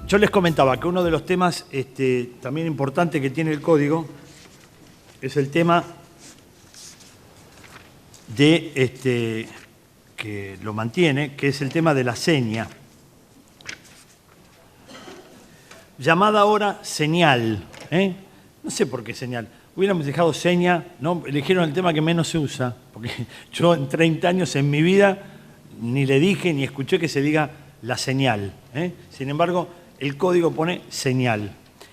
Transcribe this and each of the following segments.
Yo les comentaba que uno de los temas también importante que tiene el código es el tema de que lo mantiene, que es el tema de la seña. Llamada ahora señal. No sé por qué señal. Hubiéramos dejado seña, ¿no? Eligieron el tema que menos se usa, porque yo en 30 años en mi vida ni le dije ni escuché que se diga la señal. Sin embargo, el código pone señal.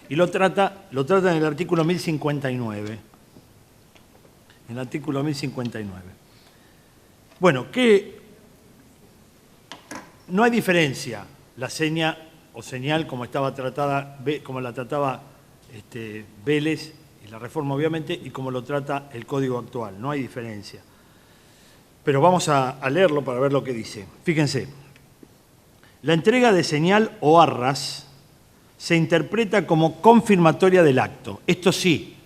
Y lo trata en el artículo 1059. En el artículo 1059. Bueno, que no hay diferencia la seña o señal como estaba tratada, como la trataba Vélez y la reforma obviamente, y como lo trata el código actual. No hay diferencia. Pero vamos a leerlo para ver lo que dice. Fíjense. La entrega de señal o arras se interpreta como confirmatoria del acto. Esto sí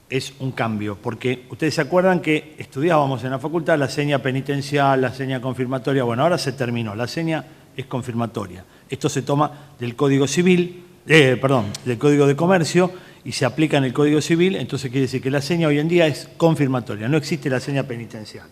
es un cambio, porque ustedes se acuerdan que estudiábamos en la facultad la seña penitencial, la seña confirmatoria. Bueno, ahora se terminó. La seña es confirmatoria. Esto se toma del Código Civil, del Código de Comercio y se aplica en el Código Civil. Entonces quiere decir que la seña hoy en día es confirmatoria. No existe la seña penitencial.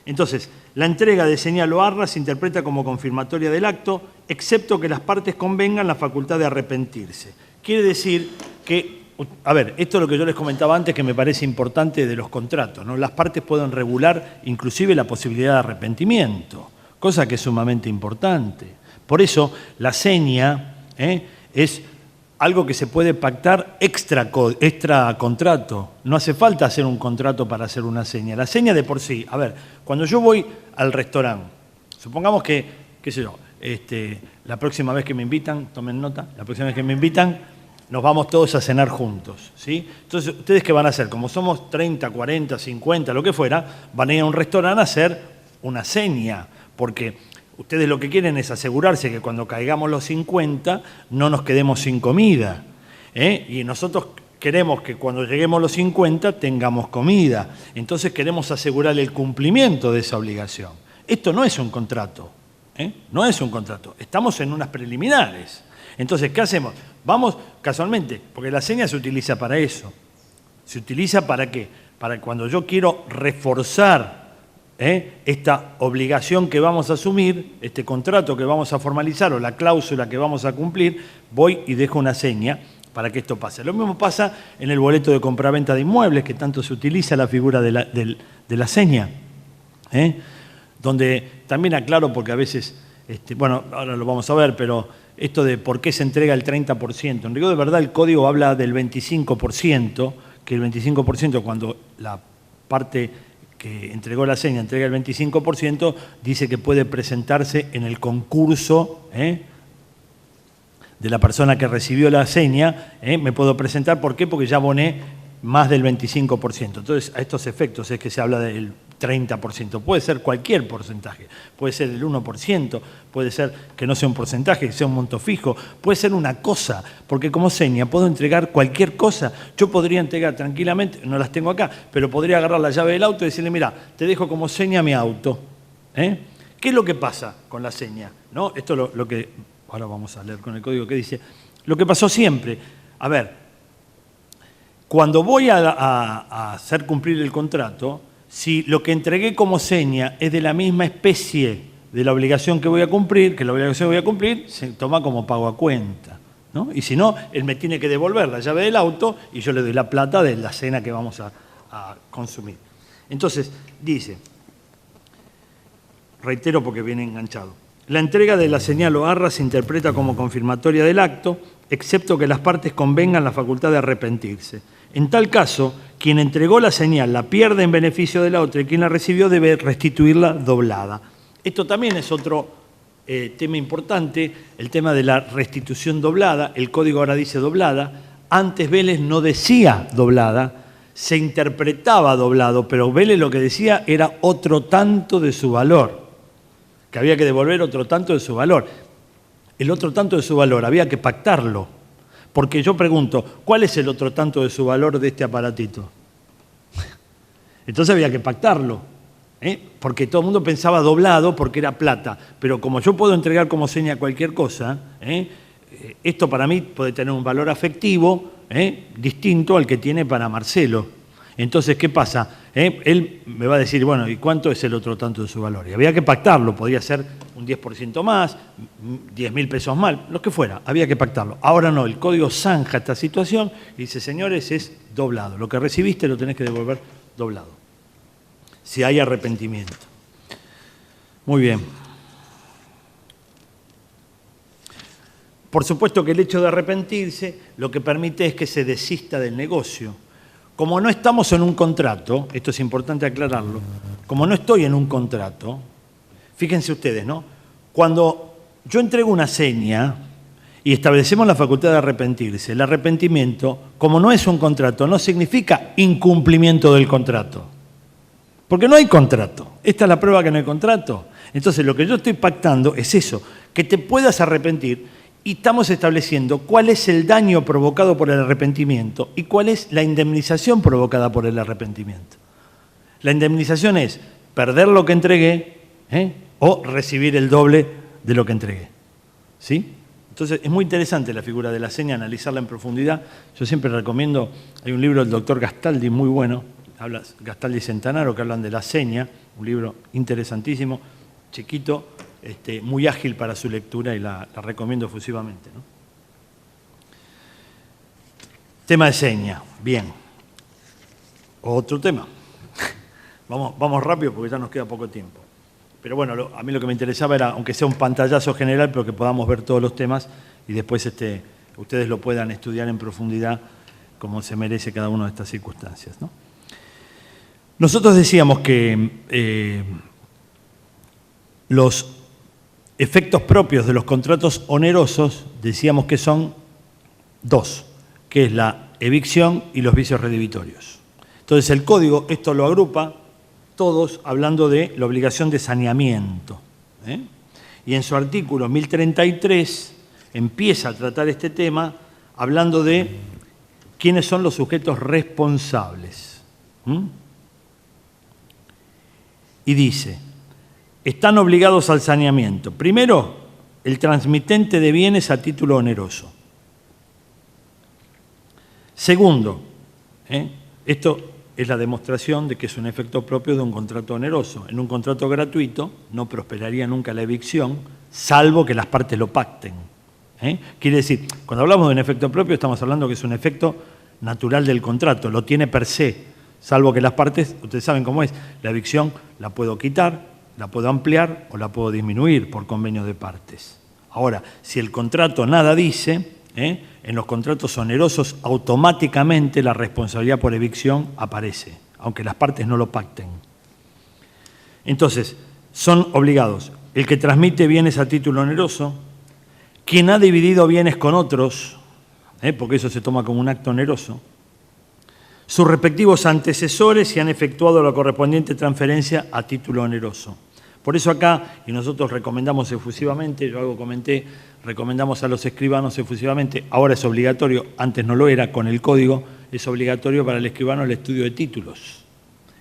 Entonces, la entrega de señal o arras se interpreta como confirmatoria del acto, excepto que las partes convengan la facultad de arrepentirse. Quiere decir que, a ver, esto es lo que yo les comentaba antes que me parece importante de los contratos, ¿no? Las partes pueden regular inclusive la posibilidad de arrepentimiento, cosa que es sumamente importante. Por eso, la seña es algo que se puede pactar extra contrato. No hace falta hacer un contrato para hacer una seña. La seña de por sí, a ver, cuando yo voy al restaurante, supongamos que, qué sé yo, la próxima vez que me invitan, tomen nota, la próxima vez que me invitan, nos vamos todos a cenar juntos, ¿sí? Entonces, ¿ustedes qué van a hacer? Como somos 30, 40, 50, lo que fuera, van a ir a un restaurante a hacer una seña, porque ustedes lo que quieren es asegurarse que cuando caigamos los 50 no nos quedemos sin comida. Y nosotros queremos que cuando lleguemos los 50 tengamos comida. Entonces queremos asegurar el cumplimiento de esa obligación. Esto no es un contrato. No es un contrato. Estamos en unas preliminares. Entonces, ¿qué hacemos? Vamos casualmente, porque la seña se utiliza para eso. ¿Se utiliza para qué? Para cuando yo quiero reforzar esta obligación que vamos a asumir, este contrato que vamos a formalizar o la cláusula que vamos a cumplir, voy y dejo una seña para que esto pase. Lo mismo pasa en el boleto de compraventa de inmuebles, que tanto se utiliza la figura de la seña, donde también aclaro, porque a veces, bueno, ahora lo vamos a ver, pero esto de por qué se entrega el 30%, en rigor de verdad el código habla del 25%, que el 25% cuando la parte que entregó la seña, entrega el 25%, dice que puede presentarse en el concurso de la persona que recibió la seña. Me puedo presentar, ¿por qué? Porque ya aboné más del 25%. Entonces, a estos efectos es que se habla del 30%. Puede ser cualquier porcentaje, puede ser el 1%, puede ser que no sea un porcentaje, que sea un monto fijo, puede ser una cosa, porque como seña puedo entregar cualquier cosa. Yo podría entregar tranquilamente, no las tengo acá, pero podría agarrar la llave del auto y decirle, mira, te dejo como seña mi auto. ¿Qué es lo que pasa con la seña? ¿No? Esto es lo que, ahora vamos a leer con el código que dice, lo que pasó siempre. A ver, cuando voy a hacer cumplir el contrato, si lo que entregué como seña es de la misma especie de la obligación que voy a cumplir, se toma como pago a cuenta, ¿no? Y si no, él me tiene que devolver la llave del auto y yo le doy la plata de la cena que vamos a consumir. Entonces, dice, reitero porque viene enganchado, la entrega de la señal o arras se interpreta como confirmatoria del acto, excepto que las partes convengan la facultad de arrepentirse. En tal caso, quien entregó la señal la pierde en beneficio de la otra y quien la recibió debe restituirla doblada. Esto también es otro tema importante, el tema de la restitución doblada. El código ahora dice doblada. Antes Vélez no decía doblada, se interpretaba doblado, pero Vélez lo que decía era otro tanto de su valor, que había que devolver otro tanto de su valor. El otro tanto de su valor había que pactarlo. Porque yo pregunto, ¿cuál es el otro tanto de su valor de este aparatito? Entonces había que pactarlo, porque todo el mundo pensaba doblado porque era plata. Pero como yo puedo entregar como seña cualquier cosa, Esto para mí puede tener un valor afectivo distinto al que tiene para Marcelo. Entonces, ¿qué pasa? Él me va a decir, bueno, ¿y cuánto es el otro tanto de su valor? Y había que pactarlo, podía ser un 10% más, 10.000 pesos más, lo que fuera, había que pactarlo. Ahora no, el código zanja esta situación y dice, señores, es doblado. Lo que recibiste lo tenés que devolver doblado, si hay arrepentimiento. Muy bien. Por supuesto que el hecho de arrepentirse lo que permite es que se desista del negocio. Como no estamos en un contrato, esto es importante aclararlo, como no estoy en un contrato, fíjense ustedes, ¿no? Cuando yo entrego una seña y establecemos la facultad de arrepentirse, el arrepentimiento, como no es un contrato, no significa incumplimiento del contrato. Porque no hay contrato. Esta es la prueba que no hay contrato. Entonces, lo que yo estoy pactando es eso, que te puedas arrepentir. Y estamos estableciendo cuál es el daño provocado por el arrepentimiento y cuál es la indemnización provocada por el arrepentimiento. La indemnización es perder lo que entregué o recibir el doble de lo que entregué. ¿Sí? Entonces, es muy interesante la figura de la seña, analizarla en profundidad. Yo siempre recomiendo, hay un libro del doctor Gastaldi muy bueno, Gastaldi y Centanaro, que hablan de la seña, un libro interesantísimo, chiquito, muy ágil para su lectura y la recomiendo efusivamente, ¿no? Tema de seña, bien. Otro tema. Vamos rápido porque ya nos queda poco tiempo. Pero bueno, a mí lo que me interesaba era, aunque sea un pantallazo general, pero que podamos ver todos los temas y después ustedes lo puedan estudiar en profundidad como se merece cada una de estas circunstancias, ¿no? Nosotros decíamos que los efectos propios de los contratos onerosos, decíamos que son dos, que es la evicción y los vicios redimitorios. Entonces el código esto lo agrupa todos hablando de la obligación de saneamiento. Y en su artículo 1033 empieza a tratar este tema hablando de quiénes son los sujetos responsables. Y dice, están obligados al saneamiento. Primero, el transmitente de bienes a título oneroso. Segundo, esto es la demostración de que es un efecto propio de un contrato oneroso. En un contrato gratuito no prosperaría nunca la evicción, salvo que las partes lo pacten. Quiere decir, cuando hablamos de un efecto propio, estamos hablando que es un efecto natural del contrato, lo tiene per se, salvo que las partes, ustedes saben cómo es, la evicción la puedo quitar, la puedo ampliar o la puedo disminuir por convenio de partes. Ahora, si el contrato nada dice, en los contratos onerosos automáticamente la responsabilidad por evicción aparece, aunque las partes no lo pacten. Entonces, son obligados el que transmite bienes a título oneroso, quien ha dividido bienes con otros, porque eso se toma como un acto oneroso, sus respectivos antecesores si han efectuado la correspondiente transferencia a título oneroso. Por eso acá, y nosotros recomendamos efusivamente, yo algo comenté, recomendamos a los escribanos efusivamente, ahora es obligatorio, antes no lo era, con el código, es obligatorio para el escribano el estudio de títulos.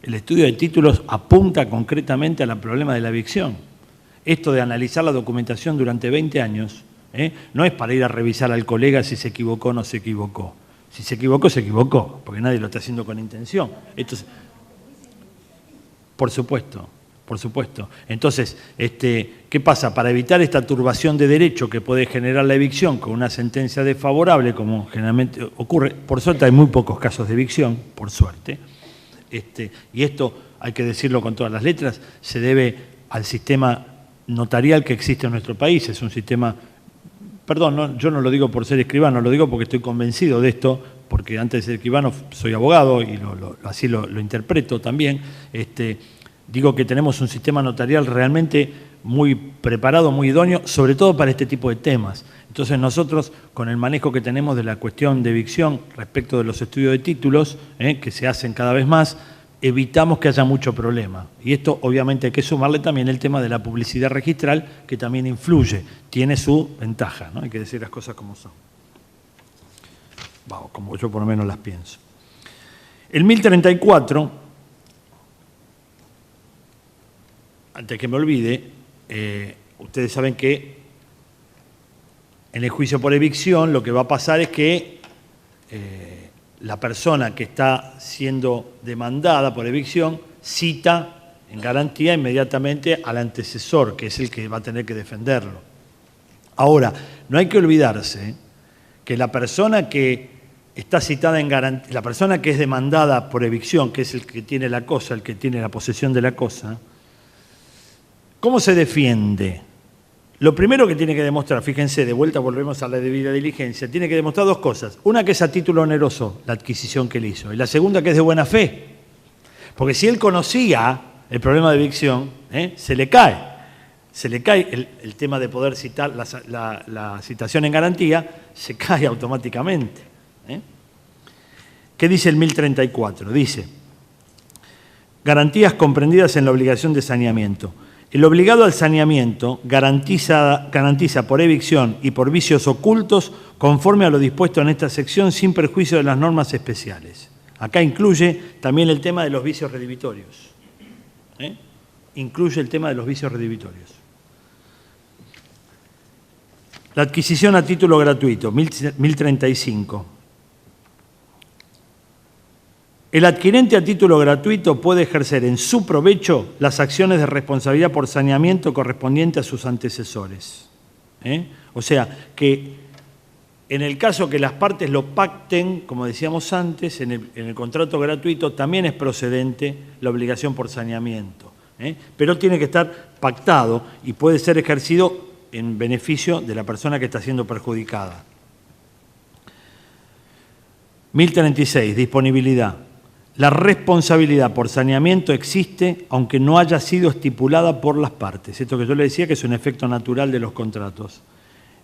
El estudio de títulos apunta concretamente al problema de la evicción. Esto de analizar la documentación durante 20 años, no es para ir a revisar al colega si se equivocó o no se equivocó. Si se equivocó, porque nadie lo está haciendo con intención. Esto es, por supuesto. Entonces, ¿qué pasa? Para evitar esta turbación de derecho que puede generar la evicción con una sentencia desfavorable, como generalmente ocurre, por suerte hay muy pocos casos de evicción, por suerte, y esto hay que decirlo con todas las letras, se debe al sistema notarial que existe en nuestro país, es un sistema, perdón, no, yo no lo digo por ser escribano, lo digo porque estoy convencido de esto, porque antes de ser escribano soy abogado y así lo interpreto también, digo que tenemos un sistema notarial realmente muy preparado, muy idóneo, sobre todo para este tipo de temas. Entonces nosotros, con el manejo que tenemos de la cuestión de evicción respecto de los estudios de títulos, que se hacen cada vez más, evitamos que haya mucho problema. Y esto obviamente hay que sumarle también el tema de la publicidad registral, que también influye, tiene su ventaja, ¿no? Hay que decir las cosas como son. Vamos, como yo por lo menos las pienso. El 1034... Antes que me olvide, ustedes saben que en el juicio por evicción lo que va a pasar es que la persona que está siendo demandada por evicción cita en garantía inmediatamente al antecesor, que es el que va a tener que defenderlo. Ahora, no hay que olvidarse que la persona que está citada en garantía, la persona que es demandada por evicción, que es el que tiene la cosa, el que tiene la posesión de la cosa, ¿cómo se defiende? Lo primero que tiene que demostrar, fíjense, de vuelta volvemos a la debida diligencia, tiene que demostrar dos cosas. Una, que es a título oneroso la adquisición que él hizo, y la segunda, que es de buena fe. Porque si él conocía el problema de evicción, se le cae el tema de poder citar la citación en garantía, se cae automáticamente. ¿Qué dice el 1034? Dice, garantías comprendidas en la obligación de saneamiento. El obligado al saneamiento garantiza por evicción y por vicios ocultos conforme a lo dispuesto en esta sección sin perjuicio de las normas especiales. Acá incluye también el tema de los vicios redivitorios. Incluye el tema de los vicios redivitorios. La adquisición a título gratuito, 1035. El adquirente a título gratuito puede ejercer en su provecho las acciones de responsabilidad por saneamiento correspondientes a sus antecesores. O sea, que en el caso que las partes lo pacten, como decíamos antes, en el contrato gratuito también es procedente la obligación por saneamiento. Pero tiene que estar pactado y puede ser ejercido en beneficio de la persona que está siendo perjudicada. 1036, disponibilidad. La responsabilidad por saneamiento existe aunque no haya sido estipulada por las partes. Esto que yo le decía que es un efecto natural de los contratos.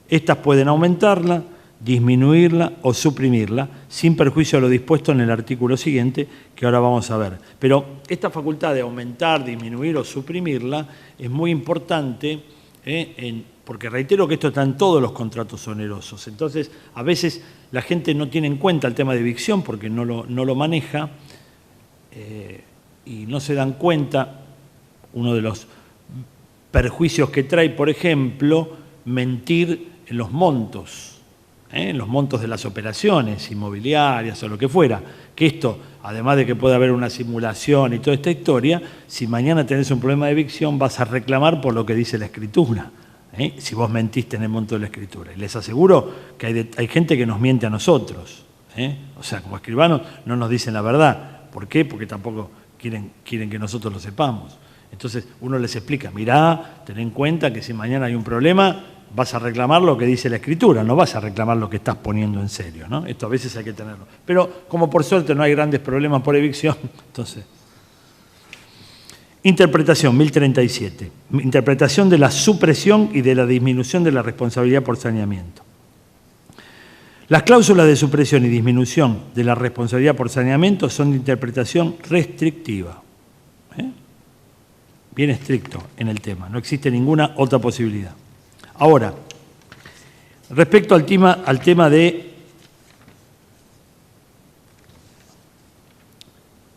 Estas pueden aumentarla, disminuirla o suprimirla sin perjuicio de lo dispuesto en el artículo siguiente que ahora vamos a ver. Pero esta facultad de aumentar, disminuir o suprimirla es muy importante porque reitero que esto está en todos los contratos onerosos. Entonces, a veces la gente no tiene en cuenta el tema de evicción porque no lo maneja y no se dan cuenta. Uno de los perjuicios que trae, por ejemplo, mentir en los montos de las operaciones inmobiliarias o lo que fuera. Que esto, además de que puede haber una simulación y toda esta historia, si mañana tenés un problema de evicción vas a reclamar por lo que dice la escritura. Si vos mentiste en el monto de la escritura. Y les aseguro que hay gente que nos miente a nosotros. O sea, como escribanos no nos dicen la verdad. ¿Por qué? Porque tampoco quieren que nosotros lo sepamos. Entonces uno les explica, mirá, ten en cuenta que si mañana hay un problema vas a reclamar lo que dice la escritura, no vas a reclamar lo que estás poniendo en serio, ¿no? Esto a veces hay que tenerlo. Pero como por suerte no hay grandes problemas por evicción, entonces... Interpretación, 1037. Interpretación de la supresión y de la disminución de la responsabilidad por saneamiento. Las cláusulas de supresión y disminución de la responsabilidad por saneamiento son de interpretación restrictiva. Bien estricto en el tema, no existe ninguna otra posibilidad. Ahora, respecto al tema de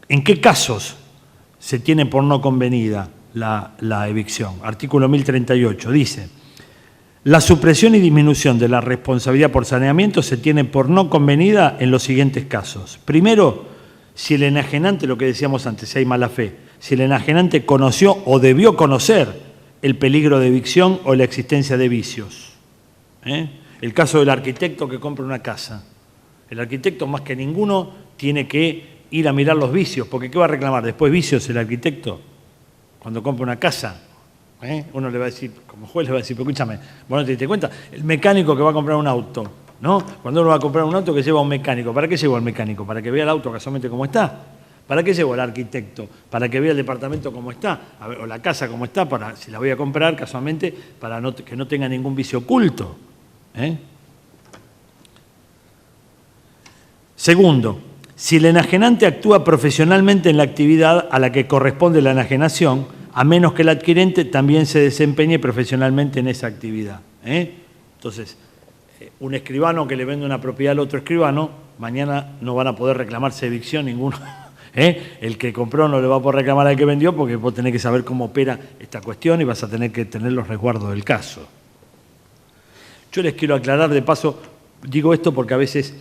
en qué casos se tiene por no convenida la evicción. Artículo 1038 dice, la supresión y disminución de la responsabilidad por saneamiento se tiene por no convenida en los siguientes casos. Primero, si el enajenante, lo que decíamos antes, si hay mala fe, si el enajenante conoció o debió conocer el peligro de evicción o la existencia de vicios. El caso del arquitecto que compra una casa. El arquitecto más que ninguno tiene que ir a mirar los vicios, porque ¿qué va a reclamar? Después vicios el arquitecto cuando compra una casa. Uno le va a decir, como juez le va a decir, pero escúchame, vos no te diste cuenta, el mecánico que va a comprar un auto, ¿no? Cuando uno va a comprar un auto que lleva a un mecánico, ¿para qué lleva al mecánico? ¿Para que vea el auto casualmente cómo está? ¿Para qué llevo al arquitecto? ¿Para que vea el departamento cómo está? O la casa cómo está, para si la voy a comprar casualmente, para que no tenga ningún vicio oculto. Segundo, si el enajenante actúa profesionalmente en la actividad a la que corresponde la enajenación, a menos que el adquirente también se desempeñe profesionalmente en esa actividad. Entonces, un escribano que le vende una propiedad al otro escribano, mañana no van a poder reclamarse evicción ninguno. El que compró no le va a poder reclamar al que vendió porque vos tenés que saber cómo opera esta cuestión y vas a tener que tener los resguardos del caso. Yo les quiero aclarar de paso, digo esto porque a veces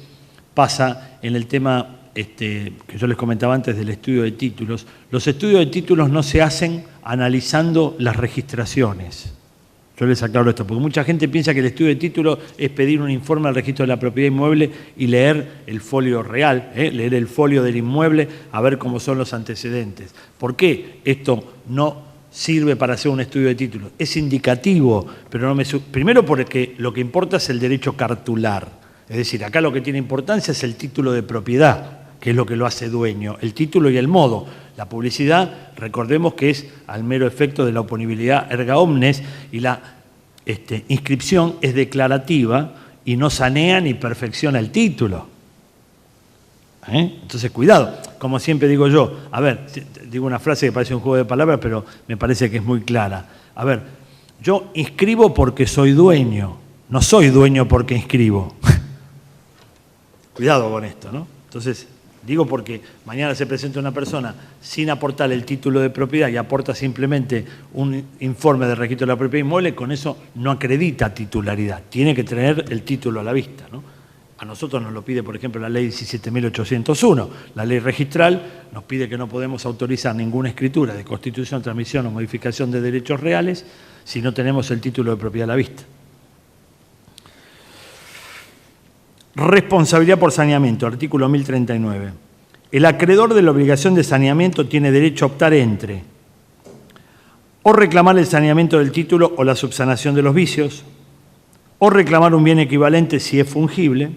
pasa en el tema que yo les comentaba antes del estudio de títulos. Los estudios de títulos no se hacen analizando las registraciones. Yo les aclaro esto, porque mucha gente piensa que el estudio de títulos es pedir un informe al registro de la propiedad inmueble y leer el folio real, leer el folio del inmueble, a ver cómo son los antecedentes. ¿Por qué esto no sirve para hacer un estudio de títulos? Es indicativo, pero primero porque lo que importa es el derecho cartular. Es decir, acá lo que tiene importancia es el título de propiedad, que es lo que lo hace dueño, el título y el modo. La publicidad, recordemos que es al mero efecto de la oponibilidad erga omnes, y la inscripción es declarativa y no sanea ni perfecciona el título. Entonces, cuidado, como siempre digo yo, a ver, digo una frase que parece un juego de palabras, pero me parece que es muy clara. A ver, yo inscribo porque soy dueño, no soy dueño porque inscribo. Cuidado con esto, ¿no? Entonces, digo porque mañana se presenta una persona sin aportar el título de propiedad y aporta simplemente un informe del registro de la propiedad inmueble, con eso no acredita titularidad, tiene que tener el título a la vista, ¿no? A nosotros nos lo pide, por ejemplo, la ley 17.801, la ley registral nos pide que no podemos autorizar ninguna escritura de constitución, transmisión o modificación de derechos reales si no tenemos el título de propiedad a la vista. Responsabilidad por saneamiento, artículo 1039. El acreedor de la obligación de saneamiento tiene derecho a optar entre o reclamar el saneamiento del título o la subsanación de los vicios, o reclamar un bien equivalente si es fungible,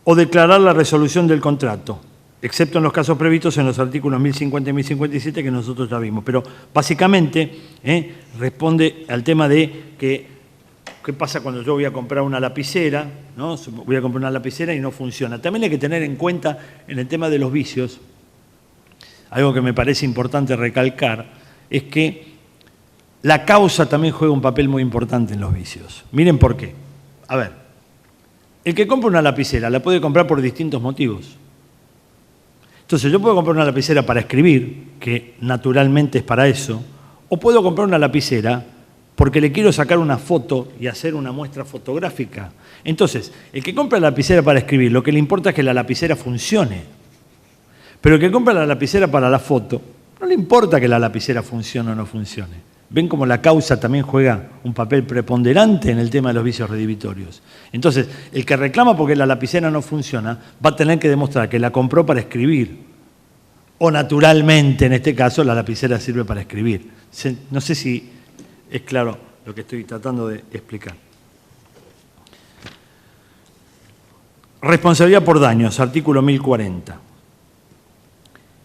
o declarar la resolución del contrato, excepto en los casos previstos en los artículos 1050 y 1057 que nosotros ya vimos. Pero básicamente responde al tema de qué pasa cuando yo voy a comprar una lapicera, ¿no? Voy a comprar una lapicera y no funciona. También hay que tener en cuenta en el tema de los vicios, algo que me parece importante recalcar, es que la causa también juega un papel muy importante en los vicios. Miren por qué. A ver, el que compra una lapicera la puede comprar por distintos motivos. Entonces yo puedo comprar una lapicera para escribir, que naturalmente es para eso, o puedo comprar una lapicera porque le quiero sacar una foto y hacer una muestra fotográfica. Entonces, el que compra la lapicera para escribir, lo que le importa es que la lapicera funcione. Pero el que compra la lapicera para la foto, no le importa que la lapicera funcione o no funcione. ¿Ven cómo la causa también juega un papel preponderante en el tema de los vicios redivitorios? Entonces, el que reclama porque la lapicera no funciona, va a tener que demostrar que la compró para escribir. O naturalmente, en este caso, la lapicera sirve para escribir. No sé si es claro lo que estoy tratando de explicar. Responsabilidad por daños, artículo 1040.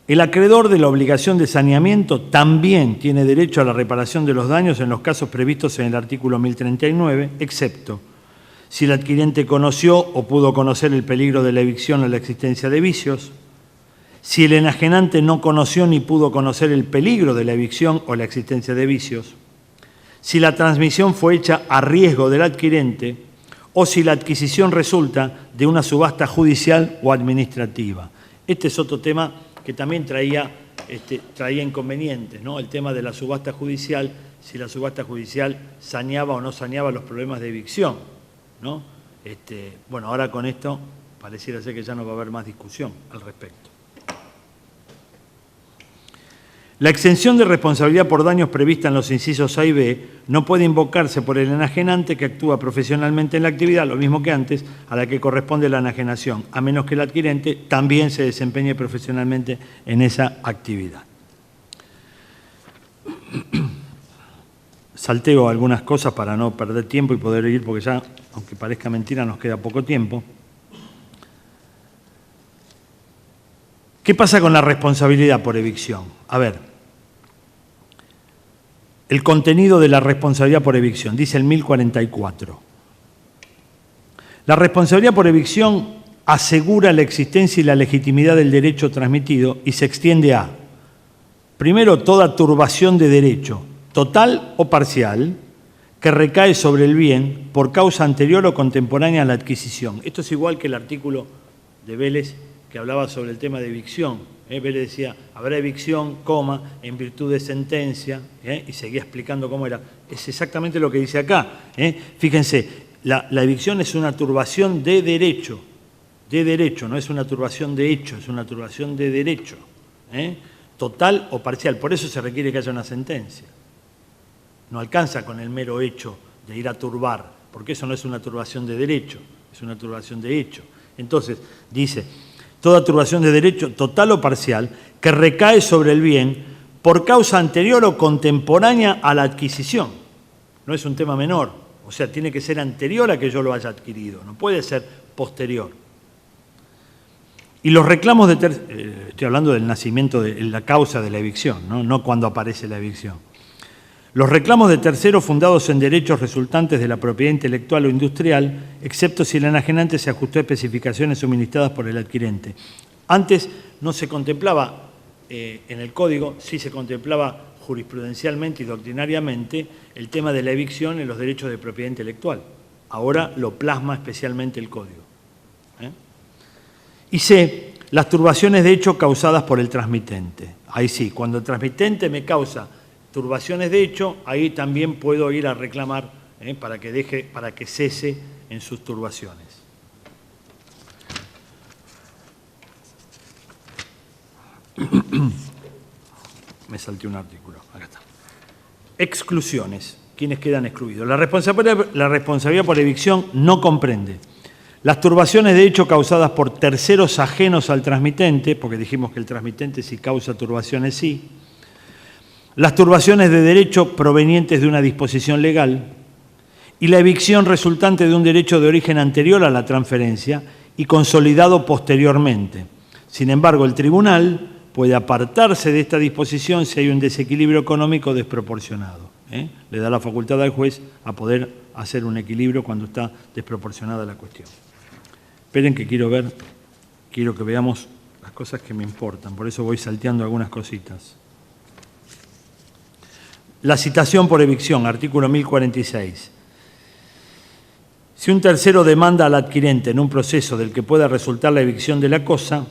El acreedor de la obligación de saneamiento también tiene derecho a la reparación de los daños en los casos previstos en el artículo 1039, excepto si el adquirente conoció o pudo conocer el peligro de la evicción o la existencia de vicios, si el enajenante no conoció ni pudo conocer el peligro de la evicción o la existencia de vicios, si la transmisión fue hecha a riesgo del adquirente o si la adquisición resulta de una subasta judicial o administrativa. Este es otro tema que también traía inconvenientes, ¿no? El tema de la subasta judicial, si la subasta judicial saneaba o no saneaba los problemas de evicción, ¿no? Bueno, ahora con esto pareciera ser que ya no va a haber más discusión al respecto. La exención de responsabilidad por daños prevista en los incisos A y B no puede invocarse por el enajenante que actúa profesionalmente en la actividad, lo mismo que antes, a la que corresponde la enajenación, a menos que el adquirente también se desempeñe profesionalmente en esa actividad. Salteo algunas cosas para no perder tiempo y poder ir, porque ya, aunque parezca mentira, nos queda poco tiempo. ¿Qué pasa con la responsabilidad por evicción? A ver, el contenido de la responsabilidad por evicción, dice el 1044. La responsabilidad por evicción asegura la existencia y la legitimidad del derecho transmitido y se extiende a, primero, toda turbación de derecho, total o parcial, que recae sobre el bien por causa anterior o contemporánea a la adquisición. Esto es igual que el artículo de Vélez que hablaba sobre el tema de evicción. Vélez decía, habrá evicción, en virtud de sentencia, y seguía explicando cómo era. Es exactamente lo que dice acá. Fíjense, La evicción es una turbación de derecho, no es una turbación de hecho, es una turbación de derecho, total o parcial. Por eso se requiere que haya una sentencia. No alcanza con el mero hecho de ir a turbar, porque eso no es una turbación de derecho, es una turbación de hecho. Entonces, dice, toda turbación de derecho, total o parcial, que recae sobre el bien por causa anterior o contemporánea a la adquisición. No es un tema menor, o sea, tiene que ser anterior a que yo lo haya adquirido, no puede ser posterior. Y los reclamos de estoy hablando del nacimiento de la causa de la evicción, no cuando aparece la evicción. Los reclamos de terceros fundados en derechos resultantes de la propiedad intelectual o industrial, excepto si el enajenante se ajustó a especificaciones suministradas por el adquirente. Antes no se contemplaba en el Código, sí se contemplaba jurisprudencialmente y doctrinariamente el tema de la evicción en los derechos de propiedad intelectual. Ahora lo plasma especialmente el Código. Y C, las turbaciones de hecho causadas por el transmitente. Ahí sí, cuando el transmitente me causa turbaciones de hecho, ahí también puedo ir a reclamar para que cese en sus turbaciones. Me salté un artículo, acá está. Exclusiones, ¿quiénes quedan excluidos? La responsabilidad por evicción no comprende las turbaciones de hecho causadas por terceros ajenos al transmitente, porque dijimos que el transmitente si causa turbaciones sí, las turbaciones de derecho provenientes de una disposición legal y la evicción resultante de un derecho de origen anterior a la transferencia y consolidado posteriormente. Sin embargo, el tribunal puede apartarse de esta disposición si hay un desequilibrio económico desproporcionado. Le da la facultad al juez a poder hacer un equilibrio cuando está desproporcionada la cuestión. Esperen que quiero que veamos las cosas que me importan, por eso voy salteando algunas cositas. La citación por evicción, artículo 1046. Si un tercero demanda al adquirente en un proceso del que pueda resultar la evicción de la cosa,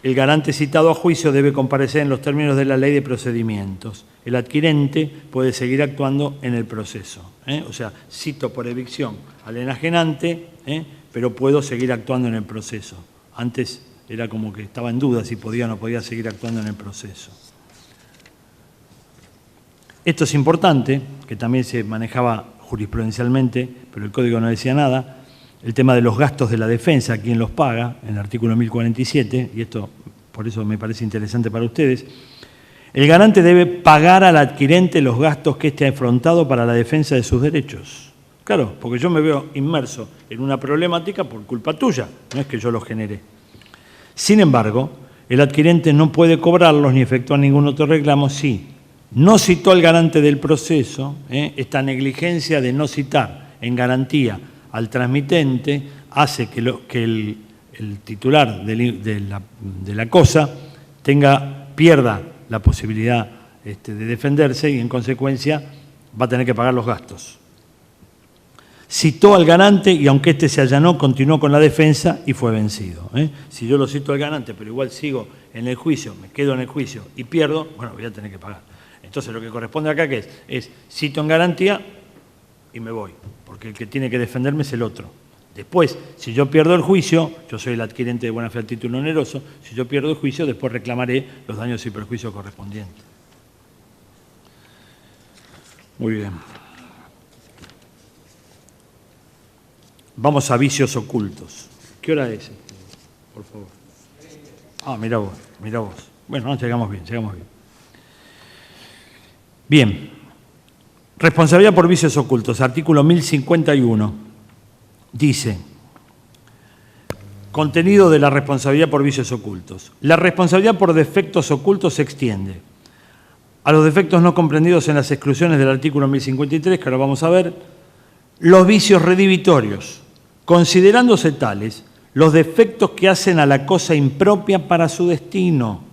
el garante citado a juicio debe comparecer en los términos de la ley de procedimientos. El adquirente puede seguir actuando en el proceso. O sea, cito por evicción al enajenante, pero puedo seguir actuando en el proceso. Antes era como que estaba en duda si podía o no podía seguir actuando en el proceso. Esto es importante, que también se manejaba jurisprudencialmente, pero el Código no decía nada. El tema de los gastos de la defensa, quién los paga, en el artículo 1047, y esto por eso me parece interesante para ustedes. El garante debe pagar al adquirente los gastos que éste ha afrontado para la defensa de sus derechos. Claro, porque yo me veo inmerso en una problemática por culpa tuya, no es que yo lo generé. Sin embargo, el adquirente no puede cobrarlos ni efectuar ningún otro reclamo si no citó al garante del proceso, esta negligencia de no citar en garantía al transmitente hace que el titular de la cosa pierda la posibilidad de defenderse y en consecuencia va a tener que pagar los gastos. Citó al garante y aunque éste se allanó, continuó con la defensa y fue vencido. Si yo lo cito al garante, pero igual sigo en el juicio, me quedo en el juicio y pierdo, bueno, voy a tener que pagar. Entonces lo que corresponde acá ¿qué es cito en garantía y me voy, porque el que tiene que defenderme es el otro. Después, si yo pierdo el juicio, yo soy el adquirente de buena fe al título oneroso, si yo pierdo el juicio, después reclamaré los daños y perjuicios correspondientes. Muy bien. Vamos a vicios ocultos. ¿Qué hora es? Por favor. Ah, mira vos. Bueno, no, llegamos bien. Bien. Responsabilidad por vicios ocultos, artículo 1051. Dice, contenido de la responsabilidad por vicios ocultos. La responsabilidad por defectos ocultos se extiende a los defectos no comprendidos en las exclusiones del artículo 1053, que ahora vamos a ver, los vicios redivitorios, considerándose tales los defectos que hacen a la cosa impropia para su destino,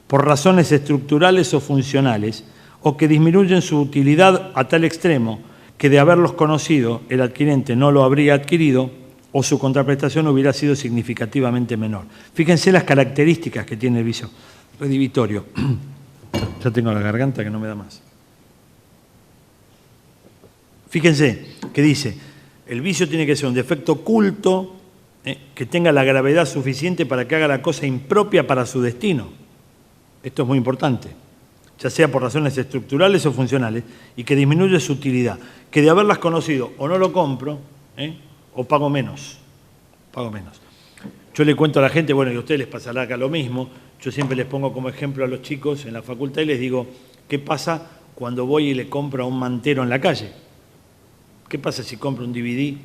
por razones estructurales o funcionales, o que disminuyen su utilidad a tal extremo que de haberlos conocido el adquirente no lo habría adquirido o su contraprestación hubiera sido significativamente menor. Fíjense las características que tiene el vicio redivitorio. Ya tengo la garganta que no me da más. Fíjense que dice, El vicio tiene que ser un defecto oculto, que tenga la gravedad suficiente para que haga la cosa impropia para su destino. Esto es muy importante, ya sea por razones estructurales o funcionales, y que disminuye su utilidad. Que de haberlas conocido o no lo compro, o pago menos. Yo le cuento a la gente, bueno, y a ustedes les pasará acá lo mismo, yo siempre les pongo como ejemplo a los chicos en la facultad y les digo, ¿qué pasa cuando voy y le compro a un mantero en la calle? ¿Qué pasa si compro un DVD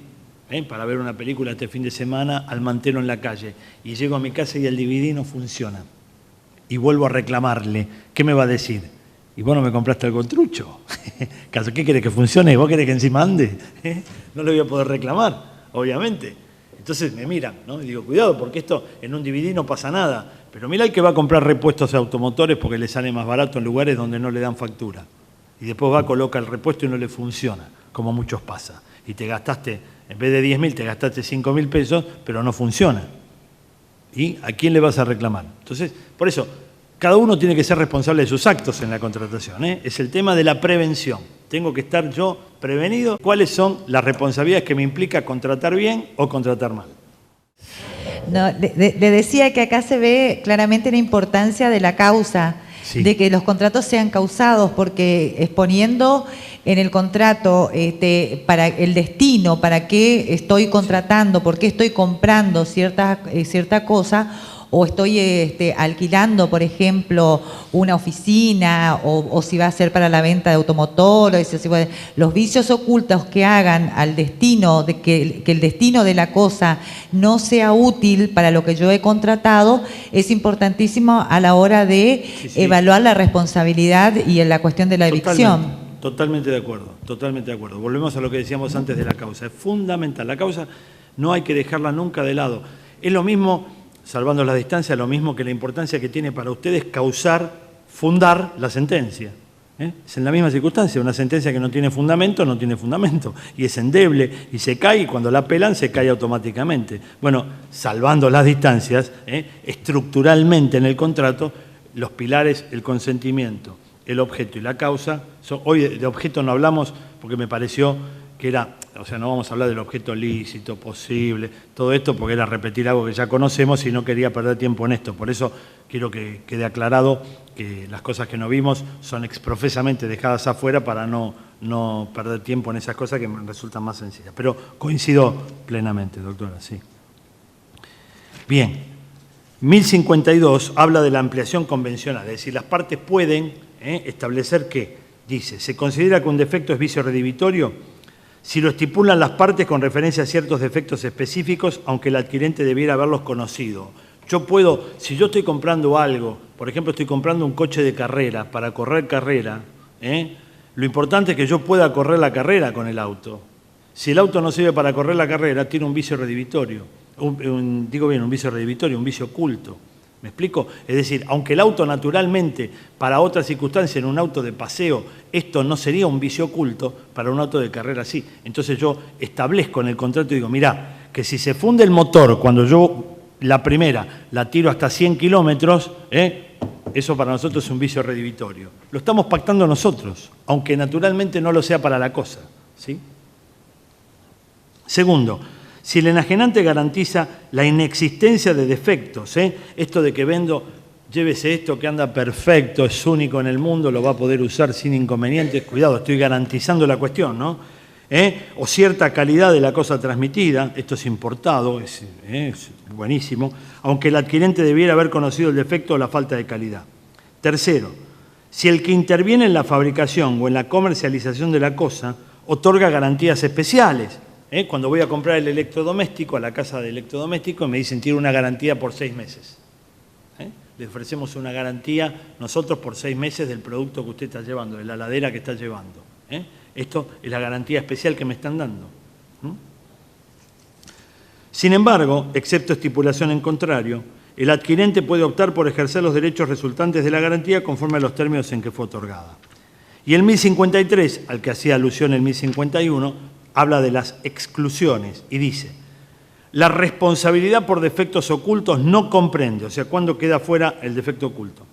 para ver una película este fin de semana al mantero en la calle y llego a mi casa y el DVD no funciona? Y vuelvo a reclamarle, ¿qué me va a decir? Y vos no me compraste algo trucho. ¿Qué querés que funcione? ¿Vos querés que encima ande? No le voy a poder reclamar, obviamente. Entonces me miran, ¿no? Y digo, cuidado, porque esto en un DVD no pasa nada. Pero mira el que va a comprar repuestos de automotores porque le sale más barato en lugares donde no le dan factura. Y después va, coloca el repuesto y no le funciona, como muchos pasa. Y te gastaste, en vez de 10.000, te gastaste 5.000 pesos, pero no funciona. ¿Y a quién le vas a reclamar? Entonces, por eso, cada uno tiene que ser responsable de sus actos en la contratación. Es el tema de la prevención. Tengo que estar yo prevenido. ¿Cuáles son las responsabilidades que me implica contratar bien o contratar mal? No, le decía que acá se ve claramente la importancia de la causa, sí, de que los contratos sean causados, porque exponiendo en el contrato para el destino, para qué estoy contratando, por qué estoy comprando cierta cosa, o estoy alquilando, por ejemplo, una oficina, o si va a ser para la venta de automotor, los vicios ocultos que hagan al destino, de que el destino de la cosa no sea útil para lo que yo he contratado, es importantísimo a la hora de evaluar la responsabilidad y en la cuestión de la evicción. Totalmente de acuerdo, totalmente de acuerdo. Volvemos a lo que decíamos antes de la causa. Es fundamental. La causa no hay que dejarla nunca de lado. Es lo mismo, salvando la distancia, lo mismo que la importancia que tiene para ustedes fundar la sentencia. Es en la misma circunstancia, una sentencia que no tiene fundamento, y es endeble, y se cae, y cuando la apelan se cae automáticamente. Bueno, salvando las distancias, estructuralmente en el contrato, los pilares, el consentimiento, el objeto y la causa, hoy de objeto no hablamos porque me pareció que era, no vamos a hablar del objeto lícito, posible, todo esto porque era repetir algo que ya conocemos y no quería perder tiempo en esto. Por eso quiero que quede aclarado que las cosas que no vimos son exprofesamente dejadas afuera para no perder tiempo en esas cosas que me resultan más sencillas. Pero coincido plenamente, doctora, sí. Bien, 1052 habla de la ampliación convencional, es decir, las partes pueden establecer que, dice, se considera que un defecto es vicio redivitorio si lo estipulan las partes con referencia a ciertos defectos específicos, aunque el adquirente debiera haberlos conocido. Yo puedo, si yo estoy comprando algo, por ejemplo, estoy comprando un coche de carrera para correr carrera, lo importante es que yo pueda correr la carrera con el auto. Si el auto no sirve para correr la carrera, tiene un vicio redivitorio. Un vicio redivitorio, un vicio oculto. ¿Me explico? Es decir, aunque el auto naturalmente, para otras circunstancias, en un auto de paseo, esto no sería un vicio oculto, para un auto de carrera sí. Entonces yo establezco en el contrato y digo, mirá, que si se funde el motor cuando yo la primera la tiro hasta 100 kilómetros, eso para nosotros es un vicio redivitorio. Lo estamos pactando nosotros, aunque naturalmente no lo sea para la cosa, ¿sí? Segundo, si el enajenante garantiza la inexistencia de defectos, esto de que vendo, llévese esto que anda perfecto, es único en el mundo, lo va a poder usar sin inconvenientes, cuidado, estoy garantizando la cuestión, ¿no? O cierta calidad de la cosa transmitida, esto es importado, es buenísimo, aunque el adquirente debiera haber conocido el defecto o la falta de calidad. Tercero, si el que interviene en la fabricación o en la comercialización de la cosa otorga garantías especiales. Cuando voy a comprar el electrodoméstico, a la casa de electrodoméstico, me dicen tiene una garantía por 6 meses. Le ofrecemos una garantía nosotros por 6 meses del producto que usted está llevando, de la heladera que está llevando. Esto es la garantía especial que me están dando. Sin embargo, excepto estipulación en contrario, el adquirente puede optar por ejercer los derechos resultantes de la garantía conforme a los términos en que fue otorgada. Y el 1053, al que hacía alusión el 1051, habla de las exclusiones y dice, la responsabilidad por defectos ocultos no comprende, o sea, ¿cuándo queda fuera el defecto oculto?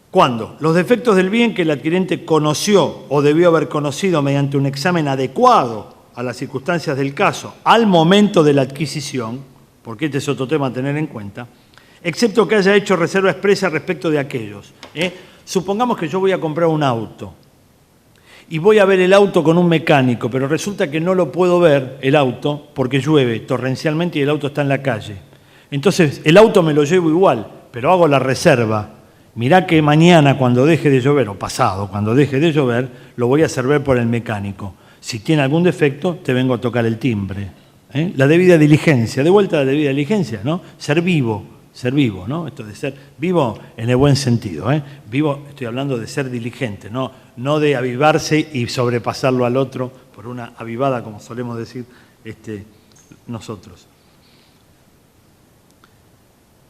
¿Cuándo? Los defectos del bien que el adquirente conoció o debió haber conocido mediante un examen adecuado a las circunstancias del caso al momento de la adquisición, porque este es otro tema a tener en cuenta, excepto que haya hecho reserva expresa respecto de aquellos. Supongamos que yo voy a comprar un auto y voy a ver el auto con un mecánico, pero resulta que no lo puedo ver, el auto, porque llueve torrencialmente y el auto está en la calle. Entonces, el auto me lo llevo igual, pero hago la reserva. Mirá que mañana, cuando deje de llover, o pasado, cuando deje de llover, lo voy a hacer ver por el mecánico. Si tiene algún defecto, te vengo a tocar el timbre. La debida diligencia, de vuelta a la debida diligencia, ¿no? Ser vivo, ¿no? Esto de ser vivo en el buen sentido, Vivo, estoy hablando de ser diligente, no de avivarse y sobrepasarlo al otro por una avivada, como solemos decir nosotros.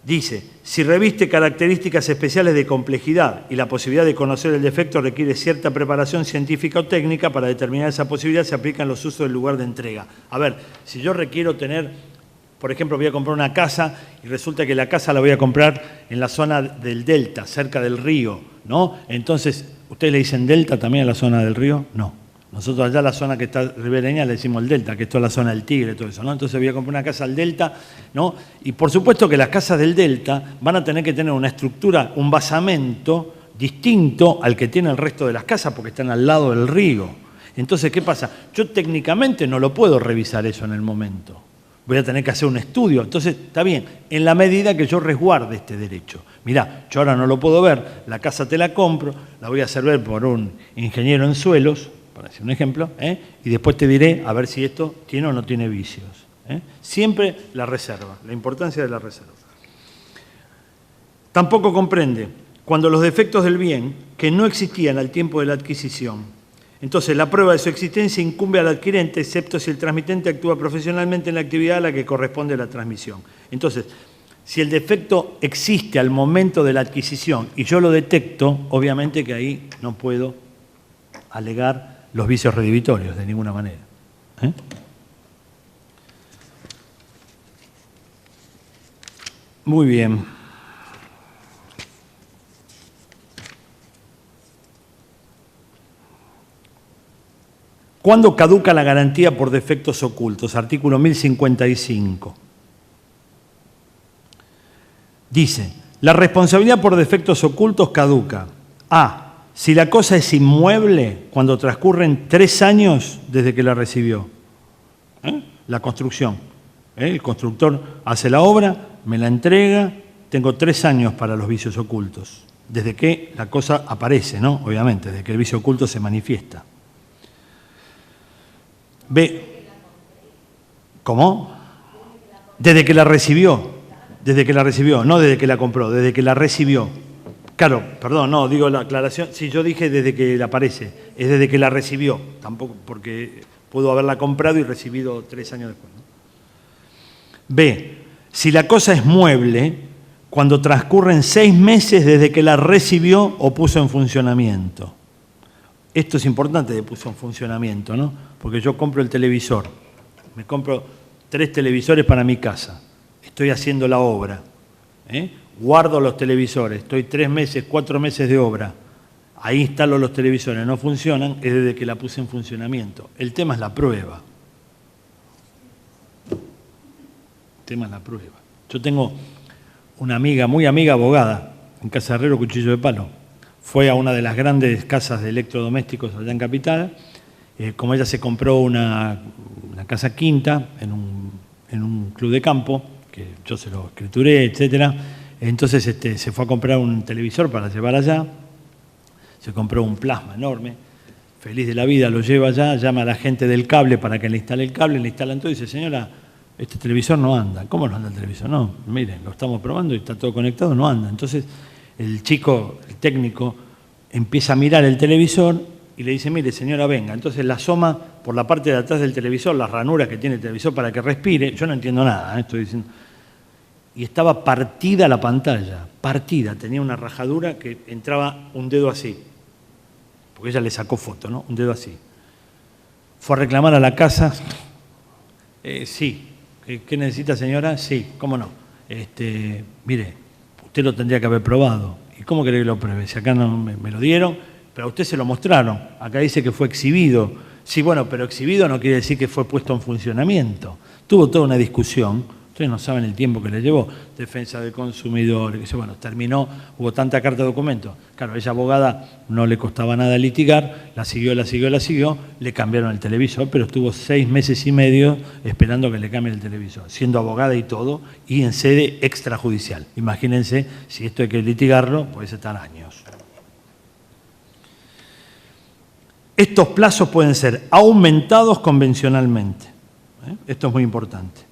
Dice, si reviste características especiales de complejidad y la posibilidad de conocer el defecto requiere cierta preparación científica o técnica, para determinar esa posibilidad se aplican los usos del lugar de entrega. A ver, si yo requiero tener, por ejemplo, voy a comprar una casa y resulta que la casa la voy a comprar en la zona del delta, cerca del río, ¿no? Entonces, ¿ustedes le dicen delta también a la zona del río? No. Nosotros allá la zona que está ribereña le decimos el delta, que es toda la zona del Tigre, todo eso, ¿no? Entonces voy a comprar una casa al delta, ¿no? Y por supuesto que las casas del delta van a tener que tener una estructura, un basamento distinto al que tiene el resto de las casas porque están al lado del río. Entonces, ¿qué pasa? Yo técnicamente no lo puedo revisar eso en el momento. Voy a tener que hacer un estudio. Entonces, está bien, en la medida que yo resguarde este derecho. Mirá, yo ahora no lo puedo ver, la casa te la compro, la voy a hacer ver por un ingeniero en suelos, para hacer un ejemplo, y después te diré a ver si esto tiene o no tiene vicios. Siempre la reserva, la importancia de la reserva. Tampoco comprende cuando los defectos del bien, que no existían al tiempo de la adquisición, entonces la prueba de su existencia incumbe al adquirente, excepto si el transmitente actúa profesionalmente en la actividad a la que corresponde la transmisión. Entonces, si el defecto existe al momento de la adquisición y yo lo detecto, obviamente que ahí no puedo alegar los vicios redivitorios, de ninguna manera. Muy bien. ¿Cuándo caduca la garantía por defectos ocultos? Artículo 1055. Dice, la responsabilidad por defectos ocultos caduca. A. Si la cosa es inmueble, cuando transcurren 3 años desde que la recibió. La construcción. El constructor hace la obra, me la entrega, tengo 3 años para los vicios ocultos. Desde que la cosa aparece, ¿no? Obviamente, desde que el vicio oculto se manifiesta. B. ¿Cómo? Desde que la recibió. Desde que la recibió, no desde que la compró, desde que la recibió. Claro, perdón, no, digo la aclaración, sí, yo dije desde que la aparece, es desde que la recibió, tampoco, porque puedo haberla comprado y recibido 3 años después, ¿no? B, si la cosa es mueble, cuando transcurren 6 meses desde que la recibió o puso en funcionamiento. Esto es importante de puso en funcionamiento, ¿no? Porque yo compro el televisor, me compro 3 televisores para mi casa, estoy haciendo la obra, guardo los televisores, estoy 3 meses, 4 meses de obra, ahí instalo los televisores, no funcionan, es desde que la puse en funcionamiento. El tema es la prueba. El tema es la prueba. Yo tengo una amiga, muy amiga abogada, en Casa Herrero, Cuchillo de Palo. Fue a una de las grandes casas de electrodomésticos allá en Capital. Como ella se compró una casa quinta en un club de campo, que yo se lo escrituré, etcétera. Entonces se fue a comprar un televisor para llevar allá, se compró un plasma enorme, feliz de la vida, lo lleva allá, llama a la gente del cable para que le instale el cable, le instalan todo y dice, señora, este televisor no anda. ¿Cómo no anda el televisor? No, miren, lo estamos probando y está todo conectado, no anda. Entonces el chico, el técnico, empieza a mirar el televisor y le dice, mire señora, venga. Entonces la asoma por la parte de atrás del televisor, las ranuras que tiene el televisor para que respire. Yo no entiendo nada, estoy diciendo. Y estaba partida la pantalla, partida, tenía una rajadura que entraba un dedo así, porque ella le sacó foto, ¿no? Un dedo así. Fue a reclamar a la casa, sí, ¿qué necesita señora? Sí, ¿cómo no? Mire, usted lo tendría que haber probado. ¿Y cómo quiere que lo pruebe? Si acá no me lo dieron, pero a usted se lo mostraron. Acá dice que fue exhibido. Sí, bueno, pero exhibido no quiere decir que fue puesto en funcionamiento. Tuvo toda una discusión. Ustedes no saben el tiempo que le llevó. Defensa del consumidor, que bueno, terminó, hubo tanta carta de documento. Claro, a ella abogada no le costaba nada litigar, la siguió, le cambiaron el televisor, pero estuvo 6 meses y medio esperando que le cambien el televisor, siendo abogada y todo, y en sede extrajudicial. Imagínense, si esto hay que litigarlo, puede estar años. Estos plazos pueden ser aumentados convencionalmente. Esto es muy importante.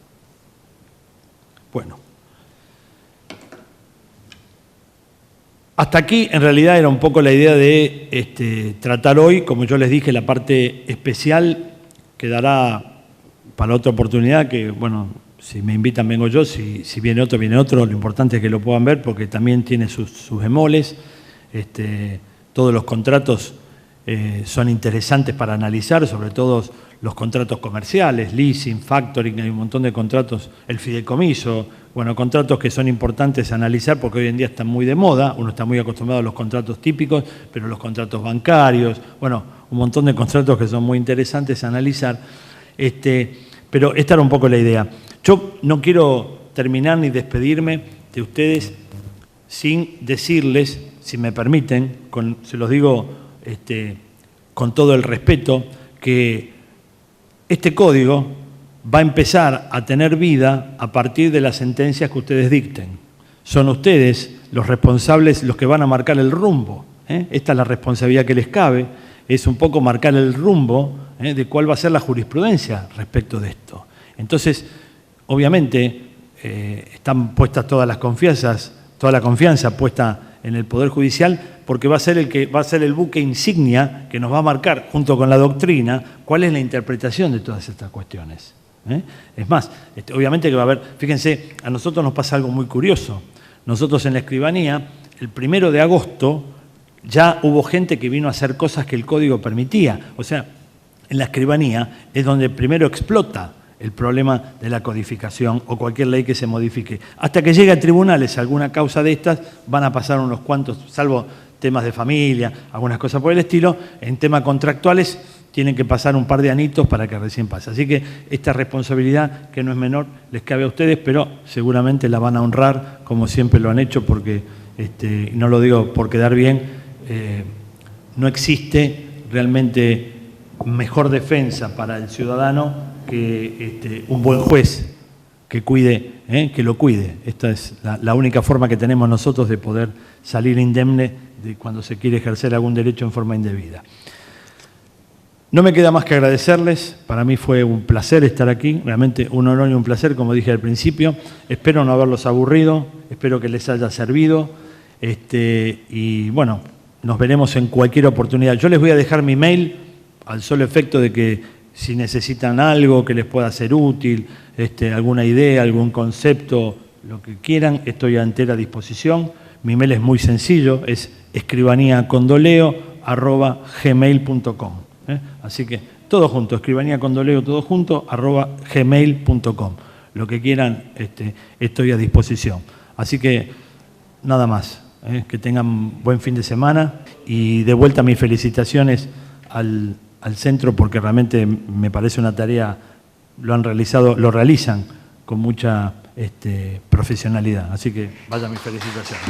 Bueno, hasta aquí en realidad era un poco la idea de tratar hoy, como yo les dije, la parte especial quedará para otra oportunidad, que bueno, si me invitan vengo yo, si viene otro, lo importante es que lo puedan ver porque también tiene sus bemoles, todos los contratos son interesantes para analizar, sobre todo los contratos comerciales, leasing, factoring, hay un montón de contratos, el fideicomiso, bueno, contratos que son importantes a analizar porque hoy en día están muy de moda, uno está muy acostumbrado a los contratos típicos, pero los contratos bancarios, bueno, un montón de contratos que son muy interesantes a analizar, pero esta era un poco la idea. Yo no quiero terminar ni despedirme de ustedes sin decirles, si me permiten, se los digo con todo el respeto, que este código va a empezar a tener vida a partir de las sentencias que ustedes dicten. Son ustedes los responsables, los que van a marcar el rumbo. Esta es la responsabilidad que les cabe, es un poco marcar el rumbo de cuál va a ser la jurisprudencia respecto de esto. Entonces, obviamente, están puestas toda la confianza puesta en el Poder Judicial, porque va a ser el buque insignia que nos va a marcar, junto con la doctrina, cuál es la interpretación de todas estas cuestiones. Es más, obviamente que va a haber, fíjense, a nosotros nos pasa algo muy curioso. Nosotros en la escribanía, el 1 de agosto, ya hubo gente que vino a hacer cosas que el código permitía. O sea, en la escribanía es donde primero explota el problema de la codificación o cualquier ley que se modifique. Hasta que llegue a tribunales alguna causa de estas, van a pasar unos cuantos, salvo temas de familia, algunas cosas por el estilo, en temas contractuales tienen que pasar un par de anitos para que recién pase. Así que esta responsabilidad, que no es menor, les cabe a ustedes, pero seguramente la van a honrar como siempre lo han hecho, porque, no lo digo por quedar bien, no existe realmente mejor defensa para el ciudadano que un buen juez que lo cuide. Esta es la única forma que tenemos nosotros de poder salir indemne de cuando se quiere ejercer algún derecho en forma indebida. No me queda más que agradecerles. Para mí fue un placer estar aquí, realmente un honor y un placer, como dije al principio. Espero no haberlos aburrido, espero que les haya servido. Y bueno, nos veremos en cualquier oportunidad. Yo les voy a dejar mi mail al solo efecto de que si necesitan algo que les pueda ser útil, alguna idea, algún concepto, lo que quieran, estoy a entera disposición. Mi mail es muy sencillo, es escribaniacondoleo@gmail.com. Así que todo junto, escribaniacondoleo todo junto, @gmail.com. Lo que quieran, estoy a disposición. Así que nada más, que tengan buen fin de semana y de vuelta mis felicitaciones al centro, porque realmente me parece una tarea, lo realizan con mucha profesionalidad. Así que vaya mis felicitaciones.